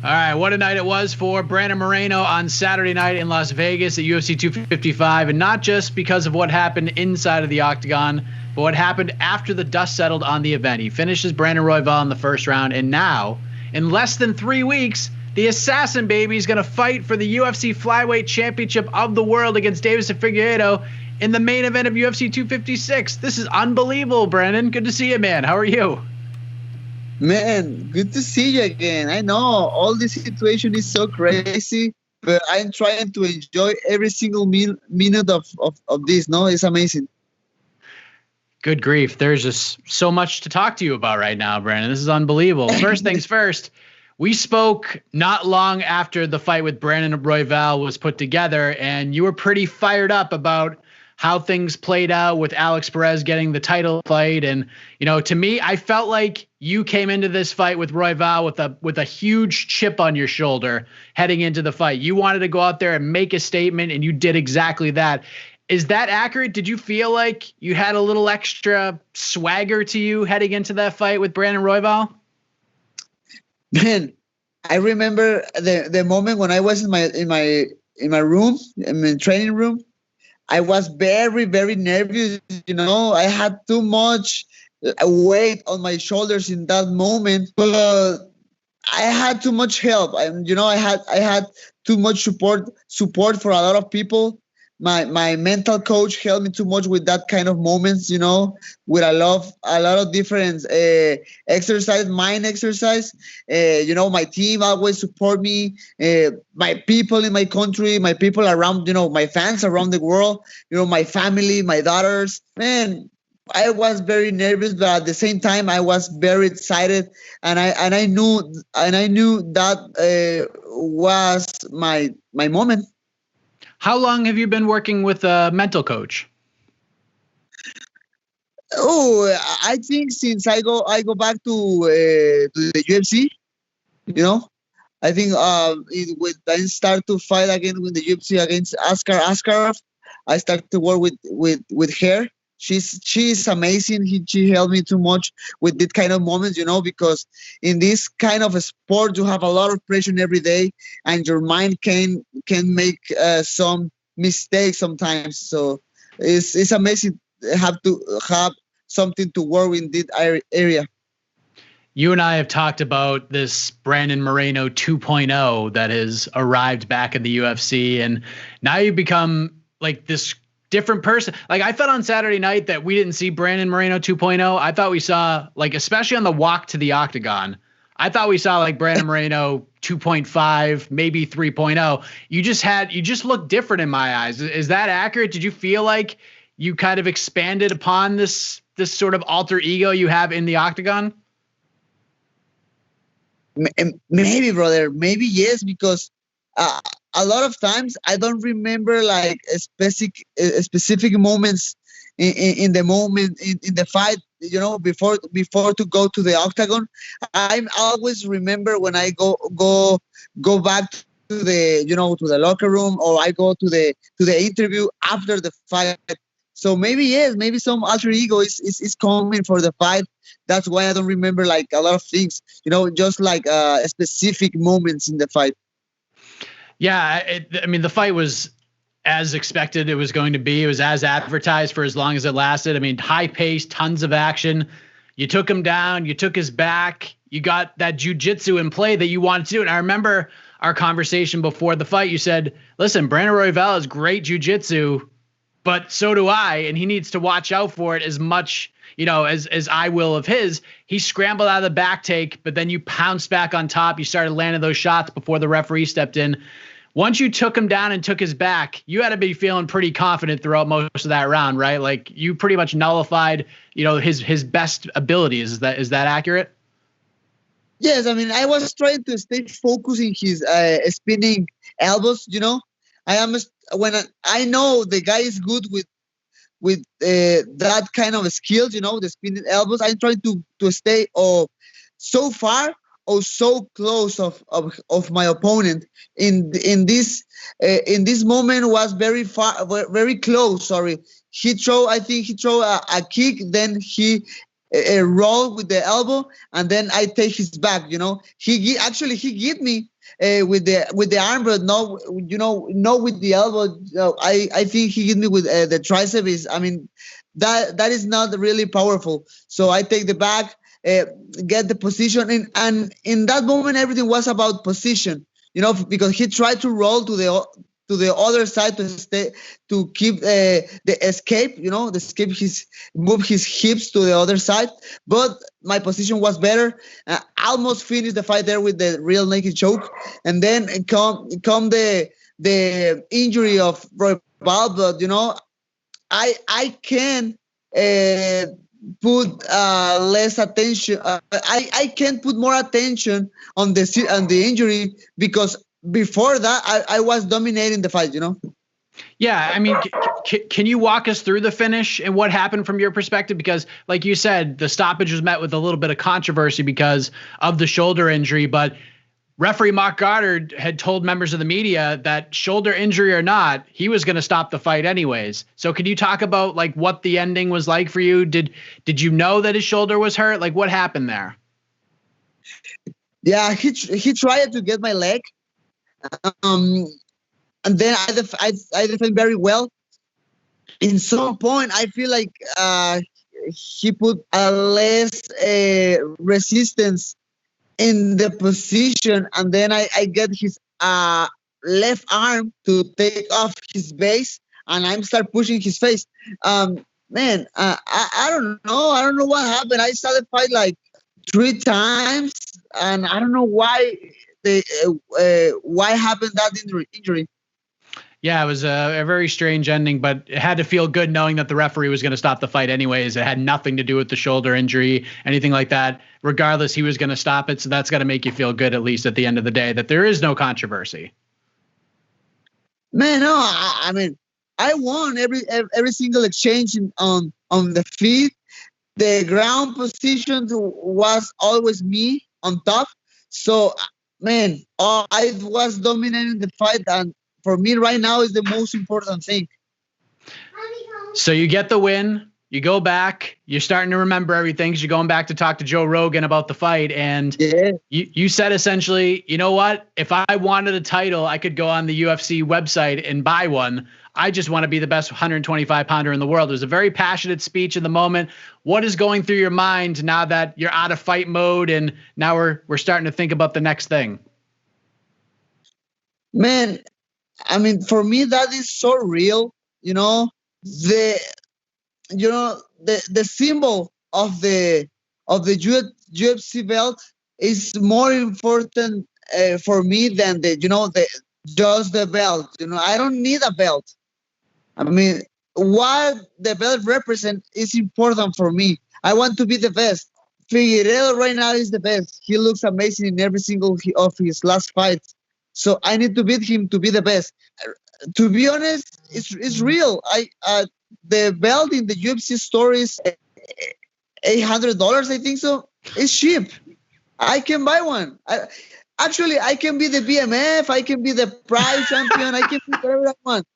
All right, what a night it was for Brandon Moreno on Saturday night in Las Vegas at UFC 255, and not just because of what happened inside of the octagon, but what happened after the dust settled on the event. He finishes Brandon Royval in the first round, and now, in less than 3 weeks, the Assassin Baby is going to fight for the UFC Flyweight Championship of the World against Deiveson Figueiredo in the main event of UFC 256. This is unbelievable, Brandon. Good to see you, man. How are you? Man, good to see you again. I know all this situation is so crazy, but I'm trying to enjoy every single minute of this. No, it's amazing. Good grief. There's just so much to talk to you about right now, Brandon. This is unbelievable. First things first, we spoke not long after the fight with Brandon Royval was put together, and you were pretty fired up about how things played out with Alex Perez getting the title fight. And, you know, to me, I felt like you came into this fight with Royval with a huge chip on your shoulder heading into the fight. You wanted to go out there and make a statement, and you did exactly that. Is that accurate? Did you feel like you had a little extra swagger to you heading into that fight with Brandon Royval? Man, I remember the moment when I was in my room, in my training room. I was very, very nervous. You know, I had too much weight on my shoulders in that moment, but I had too much help. I had too much support for a lot of people. My mental coach helped me too much with that kind of moments. You know, with a lot of different exercise, mind exercise. You know, my team always support me. My people in my country, my people around, you know, my fans around the world. You know, my family, my daughters. Man, I was very nervous, but at the same time, I was very excited, and I knew that was my moment. How long have you been working with a mental coach? Oh, I think since I go back to the UFC, you know, I think when I start to fight again with the UFC against Askarov, I start to work with her. She's amazing. She helped me too much with this kind of moments, you know, because in this kind of a sport you have a lot of pressure every day, and your mind can make some mistakes sometimes. So it's amazing to have something to work in this area. You and I have talked about this Brandon Moreno 2.0 that has arrived back in the UFC, and now you've become like this different person. Like, I felt on Saturday night that we didn't see Brandon Moreno 2.0. I thought we saw, like, especially on the walk to the octagon, I thought we saw like Brandon Moreno 2.5, maybe 3.0. You just looked different in my eyes. Is that accurate? Did you feel like you kind of expanded upon this sort of alter ego you have in the octagon? Maybe, brother. Maybe yes, because a lot of times I don't remember like a specific moments in the moment in the fight. You know, before to go to the octagon, I always remember when I go back to the, you know, to the locker room, or I go to the interview after the fight. So maybe yes, maybe some alter ego is coming for the fight. That's why I don't remember like a lot of things, you know, just like specific moments in the fight. Yeah, I mean, the fight was as expected it was going to be. It was as advertised for as long as it lasted. I mean, high pace, tons of action. You took him down, you took his back, you got that jiu-jitsu in play that you wanted to do. And I remember our conversation before the fight, you said, listen, Brandon Royval is great jiu-jitsu, but so do I, and he needs to watch out for it as much, you know, as I will of his. He scrambled out of the back take, but then you pounced back on top. You started landing those shots before the referee stepped in. Once you took him down and took his back, you had to be feeling pretty confident throughout most of that round, right? Like, you pretty much nullified, you know, his best abilities. Is that accurate? Yes, I mean, I was trying to stay focused in his spinning elbows. You know, when I know the guy is good with that kind of skills. You know, the spinning elbows. I'm trying to stay so far or so close of my opponent. In this moment was very far, very close. Sorry, I think he throw a kick, then he roll with the elbow, and then I take his back. Actually he hit me with the arm, but no, not with the elbow. I think he hit me with the triceps. I mean, that is not really powerful. So I take the back, get the position, and in that moment everything was about position. Because he tried to roll to the other side to keep the escape. Move his hips to the other side. But my position was better. I almost finished the fight there with the real naked choke, and then come the injury of Royval. But I can put less attention. I can put more attention on the injury, because before that I was dominating the fight. Yeah, I mean, can you walk us through the finish and what happened from your perspective? Because, like you said, the stoppage was met with a little bit of controversy because of the shoulder injury, but referee Mark Goddard had told members of the media that shoulder injury or not, he was going to stop the fight anyways. So can you talk about like what the ending was like for you? Did you know that his shoulder was hurt? Like what happened there? Yeah, he tried to get my leg. And then I defend very well. In some point, I feel like he put a less resistance in the position, and then I get his left arm to take off his base, and I'm start pushing his face. Man, I don't know. I don't know what happened. I started the fight like 3 times, and I don't know why why happened that injury. Yeah, it was a very strange ending, but it had to feel good knowing that the referee was going to stop the fight anyways. It had nothing to do with the shoulder injury, anything like that. Regardless, he was going to stop it. So that's got to make you feel good, at least at the end of the day, that there is no controversy. Man, no, I mean, I won every single exchange on the feet. The ground position was always me on top. So, man, I was dominating the fight, and for me right now is the most important thing. So you get the win, you go back, you're starting to remember everything because you're going back to talk to Joe Rogan about the fight. And you said essentially, you know what, if I wanted a title, I could go on the UFC website and buy one. I just want to be the best 125 pounder in the world. It was a very passionate speech in the moment. What is going through your mind now that you're out of fight mode and now we're starting to think about the next thing? Man, I mean, for me, that is so real. The symbol of the UFC belt is more important for me than just the belt. I don't need a belt. I mean, what the belt represents is important for me. I want to be the best. Figueiredo right now is the best. He looks amazing in every single of his last fights. So I need to beat him to be the best. To be honest, it's real. The belt in the UFC store is $800, I think so. It's cheap. I can buy one. I can be the BMF. I can be the Pride champion. I can be whatever I want.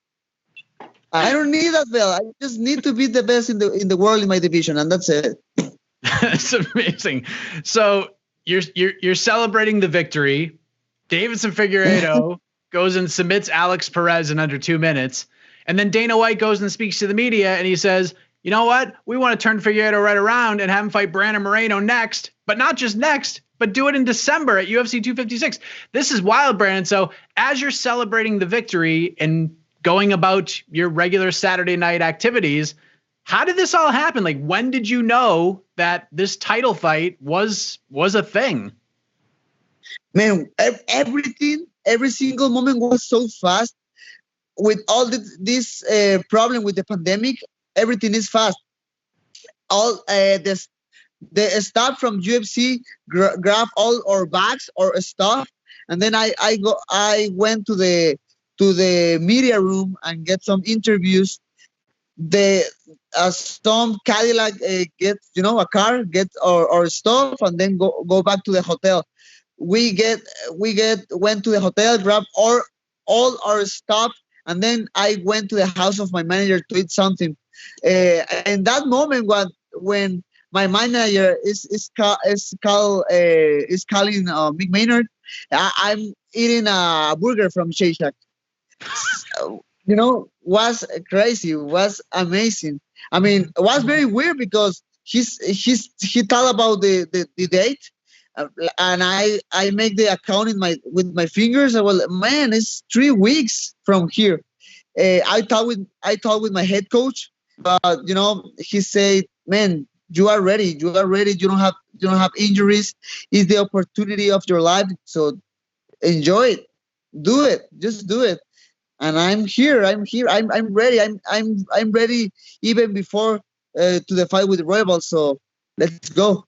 I don't need that belt. I just need to be the best in the world in my division, and that's it. That's amazing. So you're celebrating the victory. Deiveson Figueiredo goes and submits Alex Perez in under 2 minutes. And then Dana White goes and speaks to the media and he says, you know what? We want to turn Figueiredo right around and have him fight Brandon Moreno next, but not just next, but do it in December at UFC 256. This is wild, Brandon. So as you're celebrating the victory and going about your regular Saturday night activities, how did this all happen? Like, when did you know that this title fight was a thing? Man, everything, every single moment was so fast. With all this problem with the pandemic, everything is fast. All the staff from UFC grab all our bags or stuff, and then I went to the media room and get some interviews. Some Cadillac gets a car, get our stuff, and then go back to the hotel. We went to the hotel, grabbed all our stuff, and then I went to the house of my manager to eat something. In that moment, when my manager is calling Mick Maynard. I'm eating a burger from Shake Shack. Was crazy, was amazing. I mean, it was very weird because he thought about the date, and I make the account with my fingers. I was, man, it's 3 weeks from here. I talked with my head coach, but he said, man, you are ready. You are ready. You don't have injuries. It's the opportunity of your life. So enjoy it. Do it. Just do it. And I'm here. I'm ready. I'm ready even before to the fight with Royval. So let's go.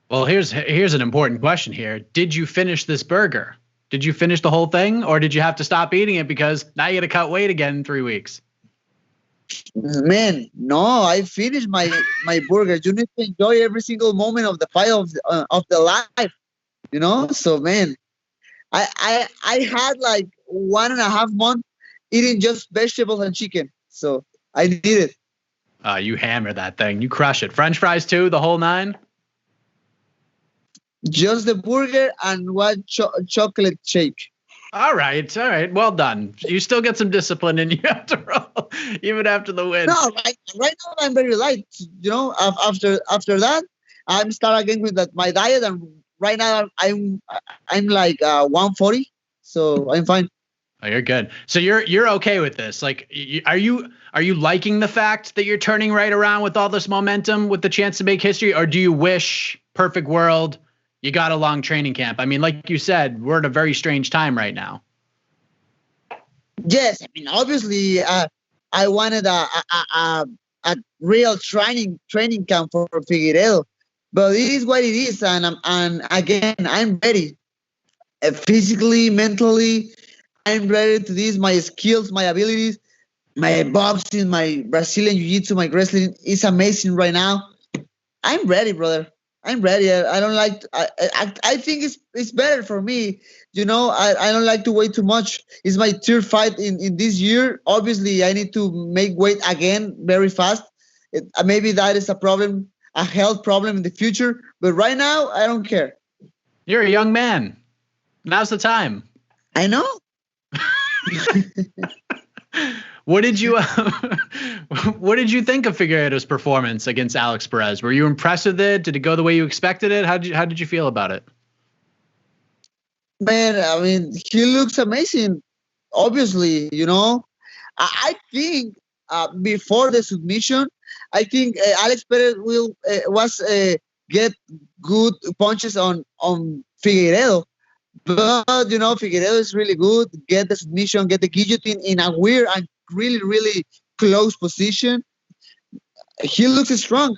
Well, here's an important question here. Did you finish this burger? Did you finish the whole thing, or did you have to stop eating it because now you got to cut weight again in 3 weeks? Man, no, I finished my burger. You need to enjoy every single moment of the fight of the life. So man, I had like 1.5 months eating just vegetables and chicken. So I did it. You hammer that thing. You crush it. French fries too, the whole 9? Just the burger and one chocolate shake. All right. Well done. You still get some discipline in you after all, even after the win. No, right now I'm very light. After that, I'm start again with my diet, and right now I'm like 140, so I'm fine. Oh, you're good. So you're okay with this? Like, are you liking the fact that you're turning right around with all this momentum, with the chance to make history, or do you wish, perfect world, you got a long training camp? I mean, like you said, we're at a very strange time right now. Yes, I mean, obviously, I wanted a real training camp for Figueiredo, but it is what it is, and again, I'm ready, physically, mentally. I'm ready to this. My skills, my abilities, my boxing, my Brazilian jiu-jitsu, my wrestling is amazing right now. I'm ready, brother. I'm ready. I don't like. I think it's better for me. I don't like to wait too much. It's my third fight in this year. Obviously, I need to make weight again very fast. Maybe that is a problem, a health problem in the future. But right now, I don't care. You're a young man. Now's the time. I know. What did you think of Figueiredo's performance against Alex Perez? Were you impressed with it? Did it go the way you expected it? How did you feel about it? Man, I mean, he looks amazing. Obviously, I think before the submission, I think Alex Perez was get good punches on Figueiredo. But Figueiredo is really good. Get the submission, get the guillotine in a weird and really, really close position. He looks strong.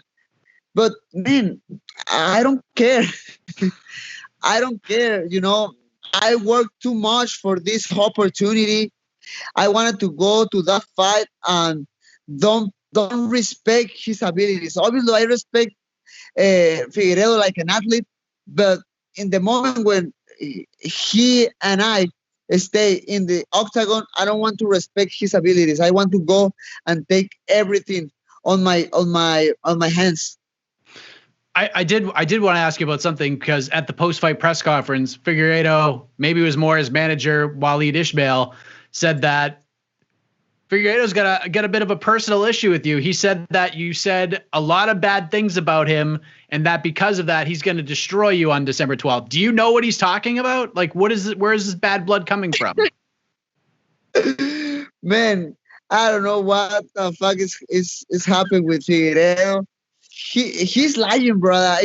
But man, I don't care. I don't care. I worked too much for this opportunity. I wanted to go to that fight and don't respect his abilities. Obviously, I respect Figueiredo like an athlete, but in the moment when he and I stay in the octagon, I don't want to respect his abilities. I want to go and take everything on my hands. I did want to ask you about something, because at the post-fight press conference, Figueiredo, maybe it was more his manager, Waleed Ishmael, said that Figueiredo's got a bit of a personal issue with you. He said that you said a lot of bad things about him, and that because of that, he's going to destroy you on December 12th. Do you know what he's talking about? Like, where is this bad blood coming from? Man, I don't know what the fuck is happening with Figueiredo. He's lying, brother,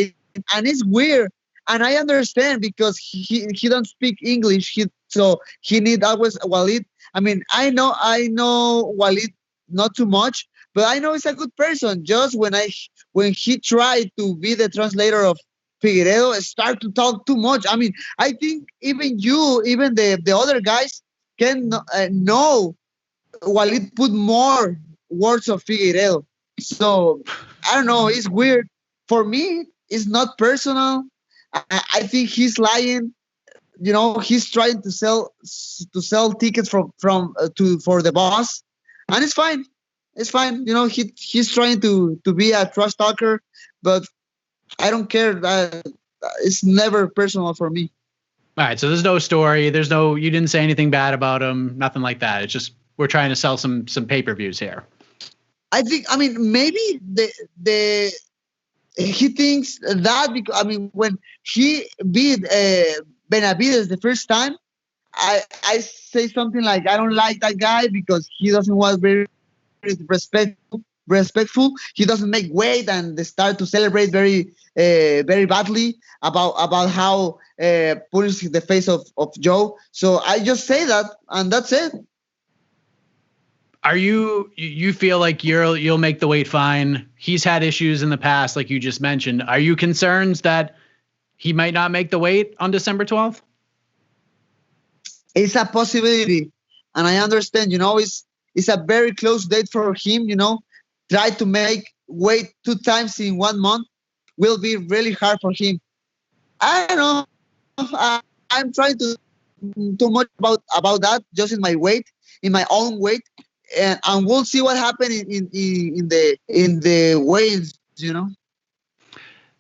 and it's weird. And I understand because he don't speak English. So he need always Waleed. I mean, I know Waleed not too much, but I know he's a good person. Just when he tried to be the translator of Figueiredo, start to talk too much. I mean, I think even the other guys can know Waleed put more words of Figueiredo. So I don't know. It's weird. For me, it's not personal. I think he's lying. He's trying to sell tickets for the boss, and it's fine. It's fine. You know, he's trying to be a trash talker, but I don't care. It's never personal for me. All right, so there's no story. You didn't say anything bad about him, nothing like that. It's just we're trying to sell some pay-per-views here. I mean, maybe he thinks that because, I mean, when he beat Benavides the first time, I say something like, I don't like that guy because he doesn't want very respectful. He doesn't make weight, and they start to celebrate very badly about how putting the face of Joe. So I just say that, and that's it. Are you feel like you'll make the weight fine? He's had issues in the past, like you just mentioned. Are you concerned that he might not make the weight on December 12th? It's a possibility, and I understand. You know, it's a very close date for him. You know, try to make weight 2 times in 1 month will be really hard for him. I don't know. I'm trying to too much about that, just in my weight, in my own weight, and we'll see what happens in the weights. You know.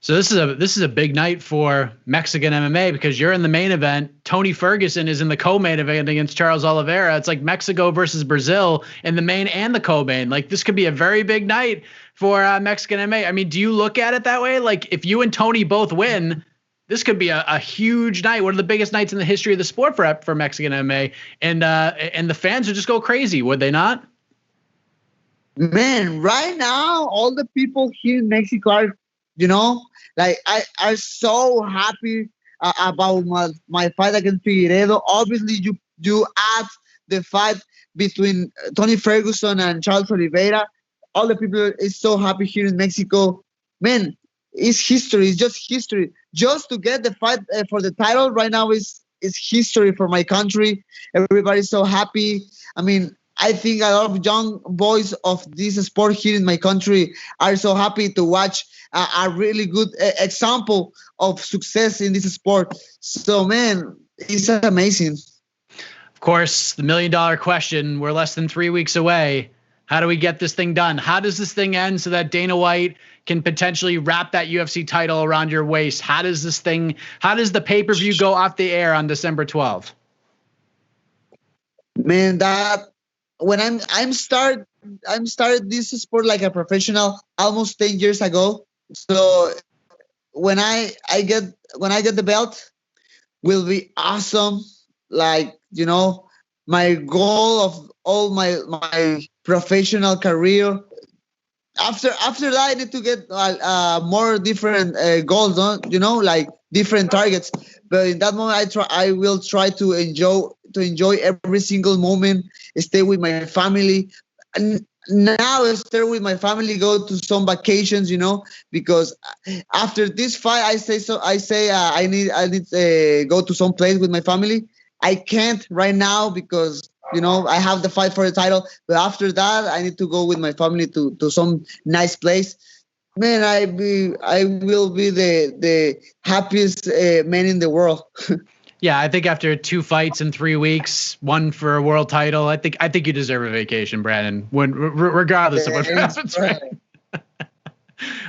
So this is a big night for Mexican MMA because you're in the main event. Tony Ferguson is in the co-main event against Charles Oliveira. It's like Mexico versus Brazil in the main and the co-main. Like, this could be a very big night for Mexican MMA. I mean, do you look at it that way? Like, if you and Tony both win, this could be a huge night, one of the biggest nights in the history of the sport for Mexican MMA, and the fans would just go crazy, would they not? Man, right now all the people here in Mexico are, you know, like I'm so happy about my fight against Figueiredo. Obviously, you add the fight between Tony Ferguson and Charles Oliveira. All the people is so happy here in Mexico. Man, it's history. It's just history. Just to get the fight for the title right now is history for my country. Everybody's so happy. I mean, I think a lot of young boys of this sport here in my country are so happy to watch a really good example of success in this sport. So, man, it's amazing. Of course, the $1 million question, we're less than 3 weeks away. How do we get this thing done? How does this thing end so that Dana White can potentially wrap that UFC title around your waist? How does the pay-per-view go off the air on December 12th? Man, that when I'm started this sport like a professional almost 10 years ago. So when I get the belt, will be awesome. Like, you know, my goal of all my professional career. After that, I need to get more different goals, you know, like different targets. But in that moment, I will try to enjoy every single moment. Stay with my family, and now I stay with my family. Go to some vacations, you know, because after this fight, I say I need to go to some place with my family. I can't right now because, you know, I have the fight for the title. But after that, I need to go with my family to some nice place. Man, I will be the happiest man in the world. Yeah, I think after 2 fights in 3 weeks, 1 for a world title, I think you deserve a vacation, Brandon. Regardless of what happens. Right.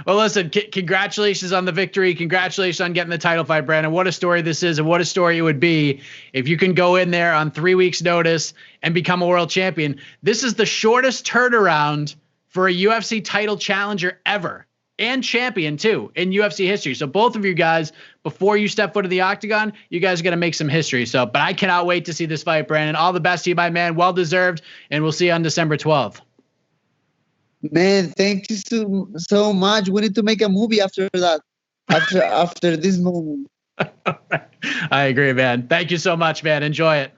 Well, listen, congratulations on the victory. Congratulations on getting the title fight, Brandon. What a story this is, and what a story it would be if you can go in there on 3 weeks' notice and become a world champion. This is the shortest turnaround for a UFC title challenger ever, and champion too, in UFC history. So both of you guys, before you step foot in the octagon, you guys are going to make some history. So, but I cannot wait to see this fight, Brandon. All the best to you, my man. Well deserved, and we'll see you on December 12th. Man, thank you so much. We need to make a movie after that. After this moment. I agree, man. Thank you so much, man. Enjoy it.